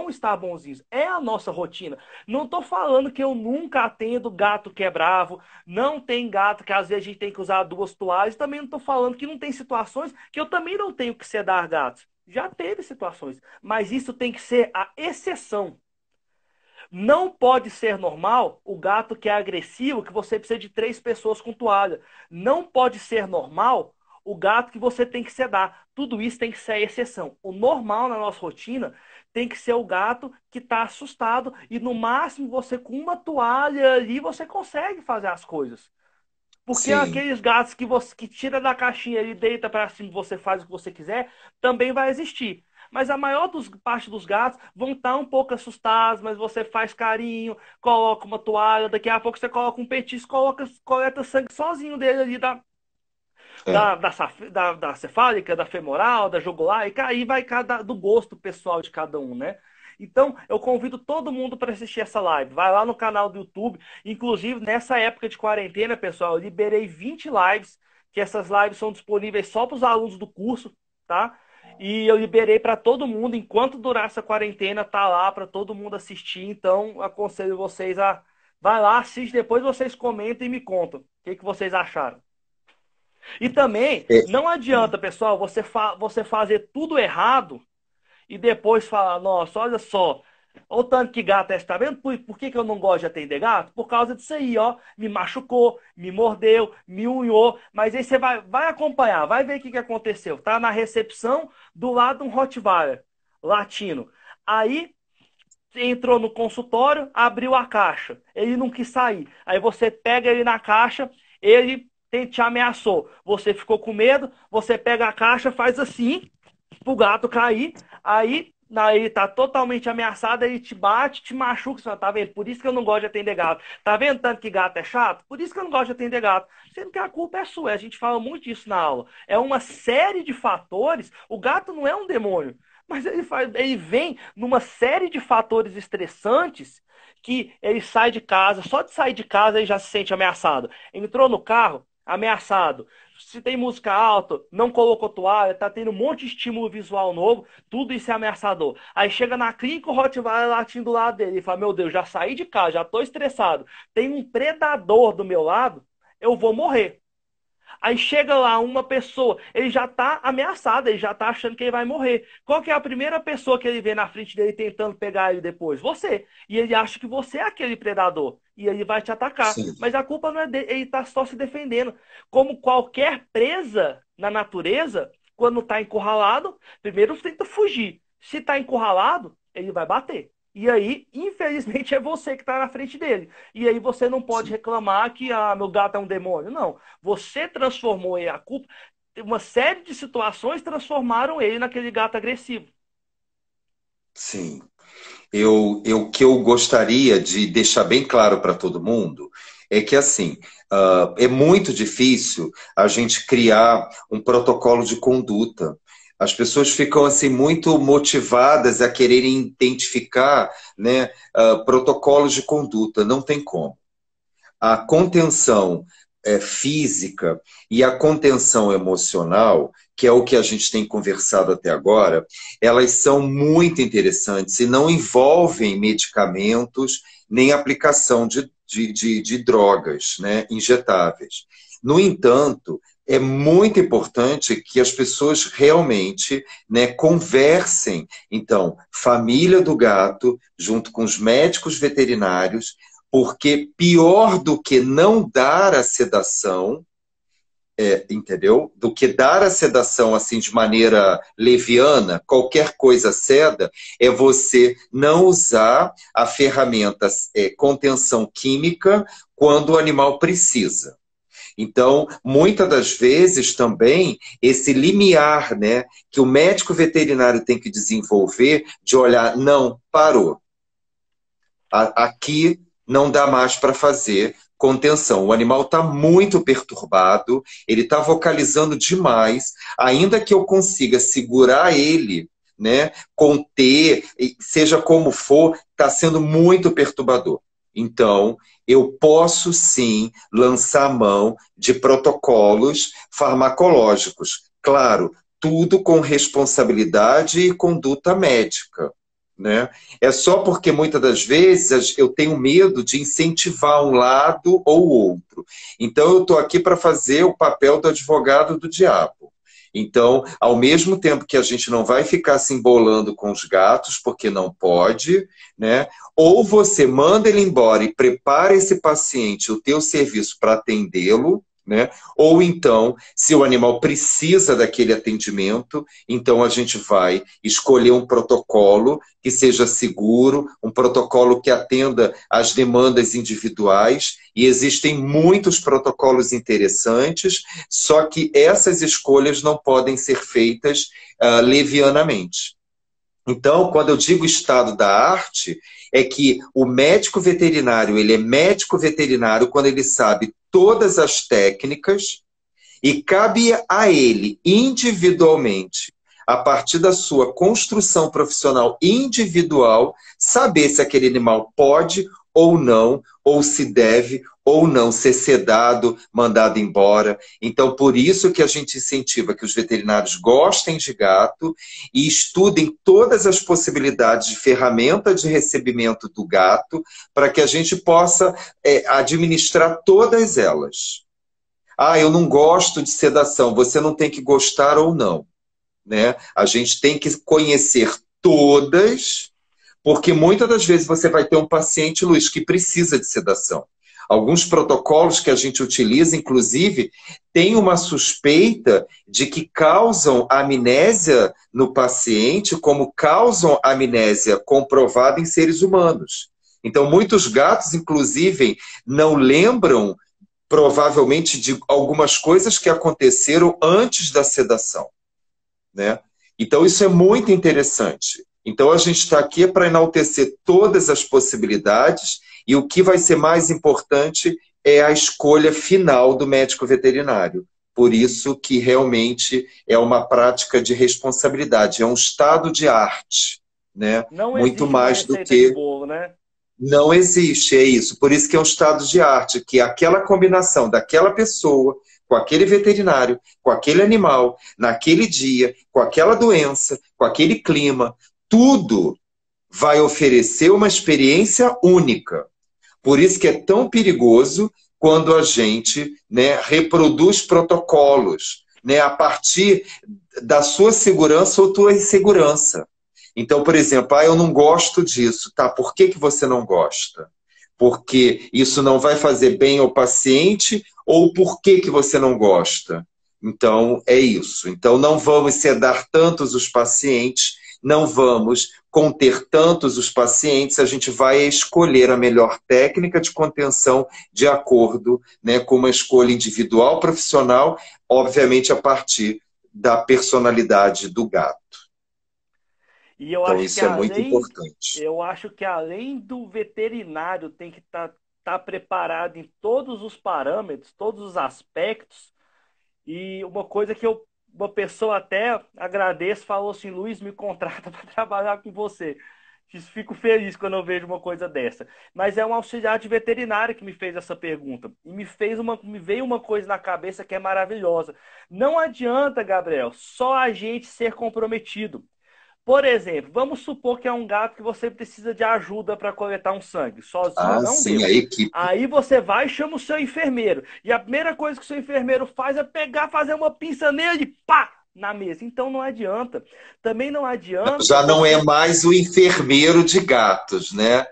estar bonzinhos. É a nossa rotina. Não estou falando que eu nunca atendo gato que é bravo, não tem gato que às vezes a gente tem que usar duas toalhas. Também não estou falando que não tem situações que eu também não tenho que sedar gatos. Já teve situações, mas isso tem que ser a exceção. Não pode ser normal o gato que é agressivo, que você precisa de três pessoas com toalha. Não pode ser normal o gato que você tem que sedar. Tudo isso tem que ser a exceção. O normal na nossa rotina tem que ser o gato que está assustado e no máximo você com uma toalha ali você consegue fazer as coisas. Porque Sim, aqueles gatos que você que tira da caixinha e deita para cima, você faz o que você quiser, também vai existir. Mas a maior parte dos gatos vão estar um pouco assustados, mas você faz carinho, coloca uma toalha, daqui a pouco você coloca um petisco, coleta sangue sozinho dele ali é. da cefálica, da femoral, da jugular, e aí vai do gosto pessoal de cada um, né? Então, eu convido todo mundo para assistir essa live. Vai lá no canal do YouTube. Inclusive, nessa época de quarentena, pessoal, eu liberei 20 lives, que essas lives são disponíveis só para os alunos do curso, tá? E eu liberei para todo mundo, enquanto durar essa quarentena, tá lá para todo mundo assistir. Então, aconselho vocês a vai lá, assiste, depois vocês comentam e me contam o que vocês acharam. E também, É. não adianta, pessoal, você fazer tudo errado e depois falar, nossa, olha só, olha o tanto que gato é esse, tá vendo? Por que eu não gosto de atender gato? Por causa disso aí, ó. Me machucou, me mordeu, me unhou. Mas aí você vai acompanhar, vai ver o que aconteceu. Tá na recepção do lado um Rottweiler latino. Aí entrou no consultório, abriu a caixa. Ele não quis sair. Aí você pega ele na caixa, ele te ameaçou. Você ficou com medo, você pega a caixa, faz assim, pro gato cair. Aí ele tá totalmente ameaçado, ele te bate, te machuca. Você fala, tá vendo? Por isso que eu não gosto de atender gato. Tá vendo tanto que gato é chato? Por isso que eu não gosto de atender gato. Sendo que a culpa é sua. A gente fala muito disso na aula. É uma série de fatores. O gato não é um demônio. Mas ele vem numa série de fatores estressantes que ele sai de casa, só de sair de casa ele já se sente ameaçado. Entrou no carro, ameaçado. Se tem música alta, não colocou toalha, tá tendo um monte de estímulo visual novo, tudo isso é ameaçador. Aí chega na clínica, o Rottweiler latindo do lado dele e fala: Meu Deus, já saí de casa, já tô estressado. Tem um predador do meu lado, eu vou morrer. Aí chega lá uma pessoa, ele já tá ameaçado, ele já tá achando que ele vai morrer. Qual que é a primeira pessoa que ele vê na frente dele tentando pegar ele depois? Você. E ele acha que você é aquele predador. E ele vai te atacar. sim, Mas a culpa não é dele, ele está só se defendendo. Como qualquer presa na natureza, quando está encurralado, primeiro tenta fugir. Se está encurralado, ele vai bater. E aí, infelizmente, é você que está na frente dele. E aí você não pode sim. reclamar que meu gato é um demônio. Não. Você transformou ele, a culpa. Uma série de situações transformaram ele naquele gato agressivo. Sim. O que eu gostaria de deixar bem claro para todo mundo é que, assim, é muito difícil a gente criar um protocolo de conduta. As pessoas ficam, assim, muito motivadas a quererem identificar, né, protocolos de conduta. Não tem como. A contenção física e a contenção emocional, que é o que a gente tem conversado até agora, elas são muito interessantes e não envolvem medicamentos nem aplicação de drogas, né, injetáveis. No entanto, é muito importante que as pessoas realmente, né, conversem. Então, família do gato, junto com os médicos veterinários, porque pior do que não dar a sedação, entendeu? Do que dar a sedação assim de maneira leviana, qualquer coisa ceda, é você não usar a ferramenta contenção química quando o animal precisa. Então, muitas das vezes também, esse limiar, né, que o médico veterinário tem que desenvolver, de olhar, não, parou. Aqui não dá mais para fazer contenção. O animal está muito perturbado, ele está vocalizando demais, ainda que eu consiga segurar ele, né, conter, seja como for, está sendo muito perturbador. Então, eu posso sim lançar mão de protocolos farmacológicos. Claro, tudo com responsabilidade e conduta médica, né? É só porque muitas das vezes eu tenho medo de incentivar um lado ou outro. Então, eu estou aqui para fazer o papel do advogado do diabo. Então, ao mesmo tempo que a gente não vai ficar se embolando com os gatos, porque não pode, né? Ou você manda ele embora e prepara esse paciente, o teu serviço para atendê-lo, né? Ou então, se o animal precisa daquele atendimento, então a gente vai escolher um protocolo que seja seguro, um protocolo que atenda às demandas individuais, e existem muitos protocolos interessantes, só que essas escolhas não podem ser feitas levianamente. Então, quando eu digo estado da arte, é que o médico veterinário, ele é médico veterinário quando ele sabe todas as técnicas e cabe a ele, individualmente, a partir da sua construção profissional individual, saber se aquele animal pode ou não, ou se deve ou não ser sedado, mandado embora. Então, por isso que a gente incentiva que os veterinários gostem de gato e estudem todas as possibilidades de ferramenta de recebimento do gato para que a gente possa administrar todas elas. Ah, eu não gosto de sedação. Você não tem que gostar ou não, né? A gente tem que conhecer todas, porque muitas das vezes você vai ter um paciente, Luiz, que precisa de sedação. Alguns protocolos que a gente utiliza, inclusive, tem uma suspeita de que causam amnésia no paciente, como causam amnésia comprovada em seres humanos. Então, muitos gatos, inclusive, não lembram provavelmente de algumas coisas que aconteceram antes da sedação, né? Então isso é muito interessante. Então a gente está aqui para enaltecer todas as possibilidades e o que vai ser mais importante é a escolha final do médico veterinário. Por isso que realmente é uma prática de responsabilidade, é um estado de arte, né? Não Muito existe uma mais do receita de que bolo, né? não existe, é isso. Por isso que é um estado de arte, que é aquela combinação daquela pessoa, com aquele veterinário, com aquele animal, naquele dia, com aquela doença, com aquele clima, tudo vai oferecer uma experiência única. Por isso que é tão perigoso quando a gente, né, reproduz protocolos, né, a partir da sua segurança ou tua insegurança. Então, por exemplo, eu não gosto disso. Tá, por que você não gosta? porque isso não vai fazer bem ao paciente, ou por que que você não gosta? Então, é isso. Então, não vamos sedar tantos os pacientes, não vamos conter tantos os pacientes, a gente vai escolher a melhor técnica de contenção de acordo, né, com uma escolha individual, profissional, obviamente a partir da personalidade do gato. E eu Então, acho que isso é muito além, importante. eu acho que além do veterinário tem que estar preparado em todos os parâmetros, todos os aspectos. E uma coisa que uma pessoa até agradeço, falou assim, Luiz, me contrata para trabalhar com você. Fico feliz quando eu vejo uma coisa dessa. Mas é um auxiliar de veterinário que me fez essa pergunta. E me veio uma coisa na cabeça que é maravilhosa. Não adianta, Gabriel, só a gente ser comprometido. Por exemplo, vamos supor que é um gato que você precisa de ajuda para coletar um sangue. Sozinho Ah, não sim, a deu. equipe. Aí você vai e chama o seu enfermeiro. E a primeira coisa que o seu enfermeiro faz é pegar, fazer uma pinça nele e pá! Na mesa. Então não adianta. Também não adianta Já não é você. mais o enfermeiro de gatos, né?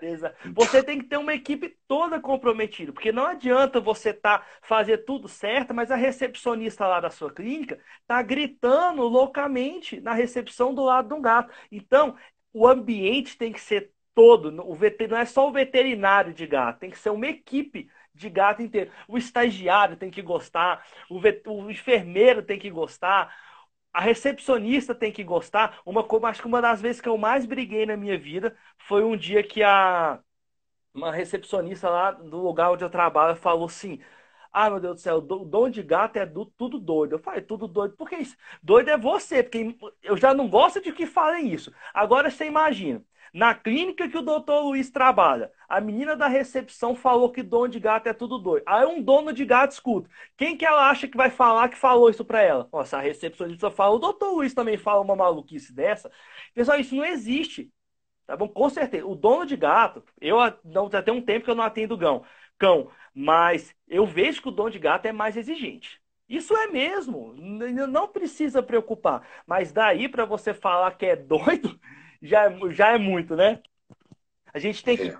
Você tem que ter uma equipe toda comprometida, porque não adianta você fazer tudo certo, mas a recepcionista lá da sua clínica tá gritando loucamente na recepção do lado de um gato. Então, o ambiente tem que ser todo, não é só o veterinário de gato, tem que ser uma equipe de gato inteiro. O estagiário tem que gostar, o enfermeiro tem que gostar, a recepcionista tem que gostar. Acho que uma das vezes que eu mais briguei na minha vida foi um dia que uma recepcionista lá do lugar onde eu trabalho falou assim: Ah, meu Deus do céu, o dono de gato é tudo doido. Eu falei, tudo doido. Por que isso? Doido é você, porque eu já não gosto de que falem isso. Agora você imagina, na clínica que o doutor Luiz trabalha, a menina da recepção falou que dono de gato é tudo doido. Aí um dono de gato escuta. Quem que ela acha que vai falar que falou isso pra ela? Nossa, a recepcionista fala, o doutor Luiz também fala uma maluquice dessa. Pessoal, isso não existe. Tá bom? Com certeza. O dono de gato, não, já tem um tempo que eu não atendo cão, mas eu vejo que o dono de gato é mais exigente. Isso é mesmo. Não precisa preocupar. Mas daí para você falar que é doido, já é muito, né? A gente tem que É.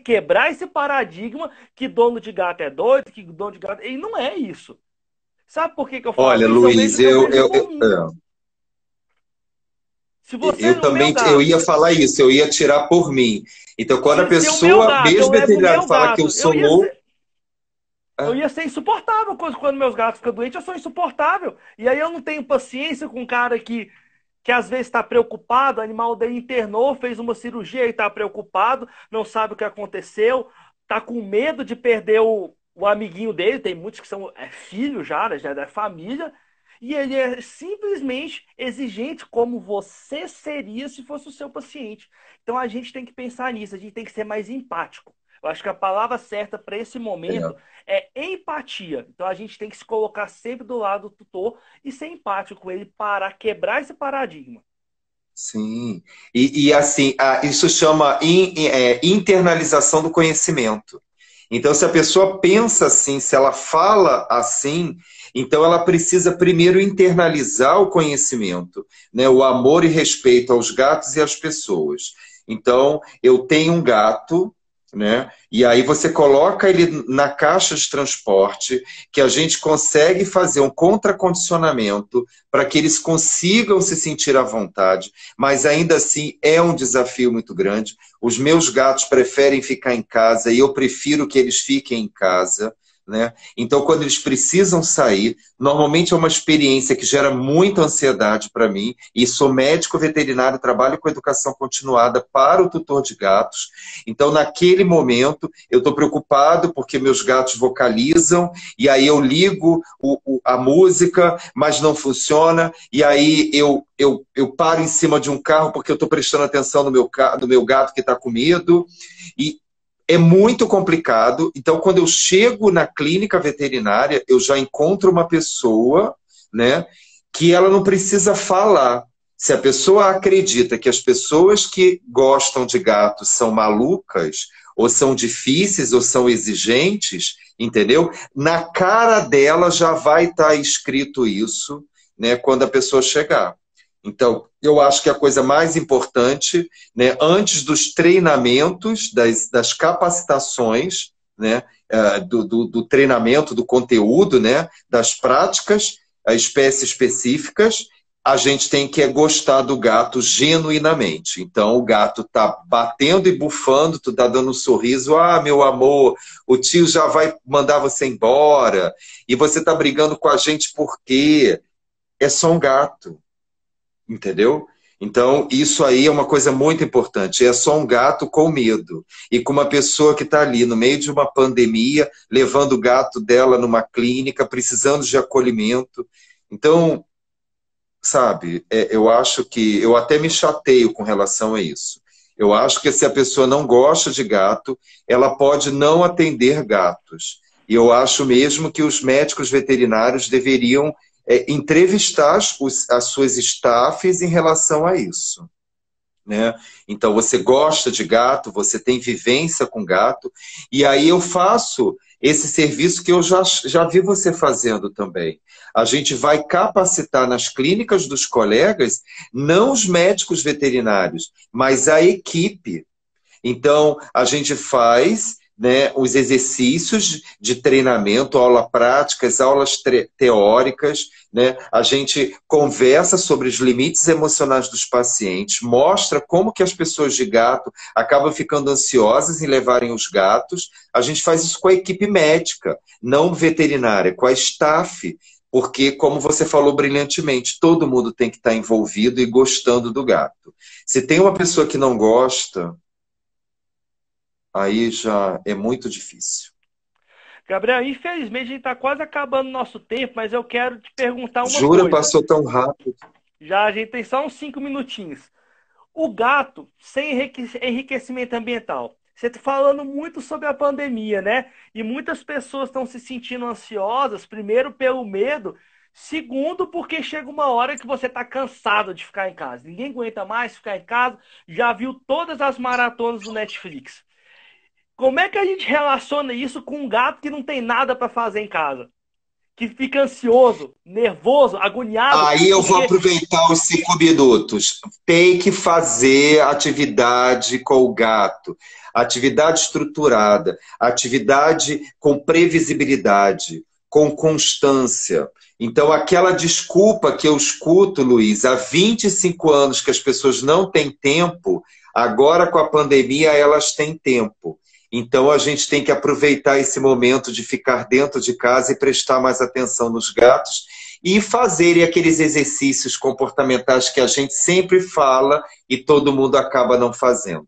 quebrar esse paradigma que dono de gato é doido, que dono de gato. E não é isso. Sabe por que que eu falo Olha, isso? Luiz, Eu vejo por mim. Se você, eu o meu também eu gato, ia falar isso, eu ia tirar por mim. Então, quando a ia ser o meu pessoa, gato, eu mesmo levo o veterinário, meu fala que eu gato. sou louco, Eu ia ser insuportável quando meus gatos ficam doentes, eu sou insuportável. E aí eu não tenho paciência com um cara que às vezes está preocupado, o animal dele internou, fez uma cirurgia e está preocupado, não sabe o que aconteceu, está com medo de perder o amiguinho dele, tem muitos que são filho já, né, já é da família, e ele é simplesmente exigente como você seria se fosse o seu paciente. Então a gente tem que pensar nisso, a gente tem que ser mais empático. Eu acho que a palavra certa para esse momento é, é empatia. Então a gente tem que se colocar sempre do lado do tutor e ser empático com ele para quebrar esse paradigma. sim. E assim, isso chama internalização do conhecimento. Então, se a pessoa pensa assim, se ela fala assim, então ela precisa primeiro internalizar o conhecimento, né? O amor e respeito aos gatos e às pessoas. Então, eu tenho um gato, né? E aí você coloca ele na caixa de transporte, que a gente consegue fazer um contracondicionamento para que eles consigam se sentir à vontade, mas ainda assim é um desafio muito grande. Os meus gatos preferem ficar em casa e eu prefiro que eles fiquem em casa, né? Então, quando eles precisam sair, normalmente é uma experiência que gera muita ansiedade para mim, e sou médico veterinário, trabalho com educação continuada para o tutor de gatos. Então, naquele momento, eu estou preocupado porque meus gatos vocalizam, e aí eu ligo a música, mas não funciona, e aí eu paro em cima de um carro porque eu estou prestando atenção no meu gato que está com medo, e é muito complicado. Então, quando eu chego na clínica veterinária, eu já encontro uma pessoa, né, que ela não precisa falar. Se a pessoa acredita que as pessoas que gostam de gatos são malucas, ou são difíceis, ou são exigentes, entendeu? Na cara dela já vai estar escrito isso, né, quando a pessoa chegar. Então, eu acho que a coisa mais importante, né, antes dos treinamentos, das capacitações, né, do treinamento, do conteúdo, né, das práticas, as espécies específicas, a gente tem que gostar do gato genuinamente. Então, o gato tá batendo e bufando, tu tá dando um sorriso, ah, meu amor, o tio já vai mandar você embora, e você tá brigando com a gente por quê? É só um gato. Entendeu? Então, isso aí é uma coisa muito importante. É só um gato com medo. E com uma pessoa que está ali no meio de uma pandemia, levando o gato dela numa clínica, precisando de acolhimento. Então, sabe, eu acho que eu até me chateio com relação a isso. Eu acho que se a pessoa não gosta de gato, ela pode não atender gatos. E eu acho mesmo que os médicos veterinários deveriam entrevistar as suas staffs em relação a isso. Né? Então, você gosta de gato, você tem vivência com gato, e aí eu faço esse serviço que eu já vi você fazendo também. A gente vai capacitar nas clínicas dos colegas, não os médicos veterinários, mas a equipe. Então, a gente faz, né, os exercícios de treinamento, aula práticas, aulas teóricas, né? A gente conversa sobre os limites emocionais dos pacientes, mostra como que as pessoas de gato acabam ficando ansiosas em levarem os gatos. A gente faz isso com a equipe médica, não veterinária, com a staff, porque, como você falou brilhantemente, todo mundo tem que estar envolvido e gostando do gato. Se tem uma pessoa que não gosta, aí já é muito difícil. Gabriel, infelizmente a gente está quase acabando o nosso tempo, mas eu quero te perguntar uma Jura, coisa. passou tão rápido. Já a gente tem só uns 5 minutinhos. O gato sem enriquecimento ambiental. Você está falando muito sobre a pandemia, né? E muitas pessoas estão se sentindo ansiosas, primeiro pelo medo, segundo porque chega uma hora que você está cansado de ficar em casa. Ninguém aguenta mais ficar em casa, já viu todas as maratonas do Netflix. Como é que a gente relaciona isso com um gato que não tem nada para fazer em casa? Que fica ansioso, nervoso, agoniado, Aí eu vou porque aproveitar os 5 minutos. Tem que fazer atividade com o gato. Atividade estruturada, atividade com previsibilidade, com constância. Então, aquela desculpa que eu escuto, Luiz, há 25 anos que as pessoas não têm tempo, agora com a pandemia elas têm tempo. Então, a gente tem que aproveitar esse momento de ficar dentro de casa e prestar mais atenção nos gatos e fazerem aqueles exercícios comportamentais que a gente sempre fala e todo mundo acaba não fazendo.